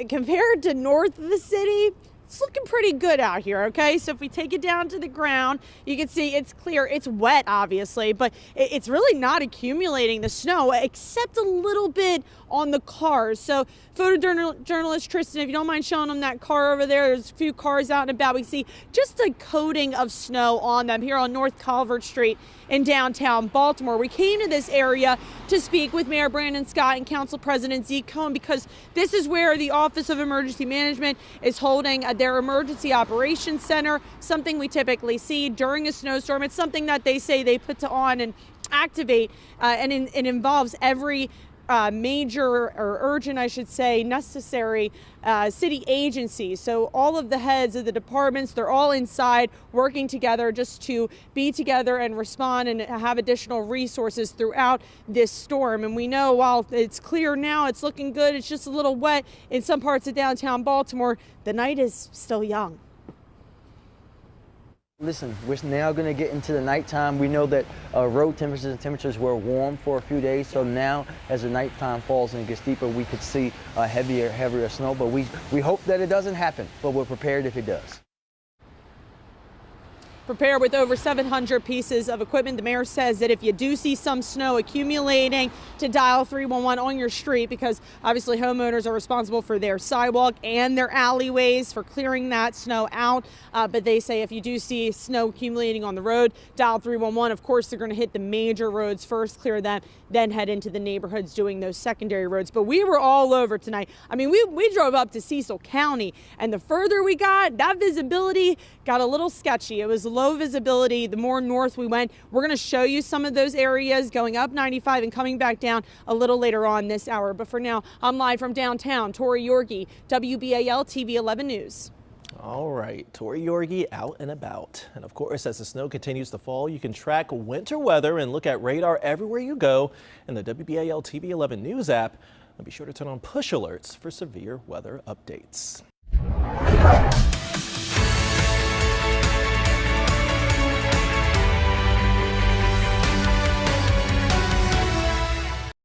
compared to north of the city, it's looking pretty good out here, okay? So if we take it down to the ground, you can see it's clear. It's wet, obviously, but it's really not accumulating the snow except a little bit on the cars. So photojournalist Tristan, if you don't mind showing them that car over there, there's a few cars out and about. We see just a coating of snow on them here on North Calvert Street in downtown Baltimore. We came to this area to speak with Mayor Brandon Scott and Council President Zeke Cohen because this is where the Office of Emergency Management is holding their Emergency Operations Center, something we typically see during a snowstorm. It's something that they say they put on and activate, and it involves every major or urgent, I should say, necessary city agency. So all of the heads of the departments, they're all inside working together just to be together and respond and have additional resources throughout this storm. And we know while it's clear now, it's looking good, it's just a little wet in some parts of downtown Baltimore, the night is still young. Listen, we're now going to get into the nighttime. We know that road temperatures were warm for a few days, so now as the nighttime falls and it gets deeper, we could see heavier snow. But we hope that it doesn't happen, but we're prepared if it does. Prepare with over 700 pieces of equipment. The mayor says that if you do see some snow accumulating, to dial 311 on your street, because obviously homeowners are responsible for their sidewalk and their alleyways for clearing that snow out. But they say if you do see snow accumulating on the road, dial 311. Of course, they're going to hit the major roads first, clear them, then head into the neighborhoods doing those secondary roads. But we were all over tonight. I mean, we drove up to Cecil County, and the further we got, that visibility got a little sketchy. It was low visibility the more north we went. We're going to show you some of those areas going up 95 and coming back down a little later on this hour. But for now, I'm live from downtown. Tori Yorgi, WBAL TV 11 News. All right, Tori Yorgi out and about. And of course, as the snow continues to fall, you can track winter weather and look at radar everywhere you go in the WBAL TV 11 News app. And be sure to turn on push alerts for severe weather updates.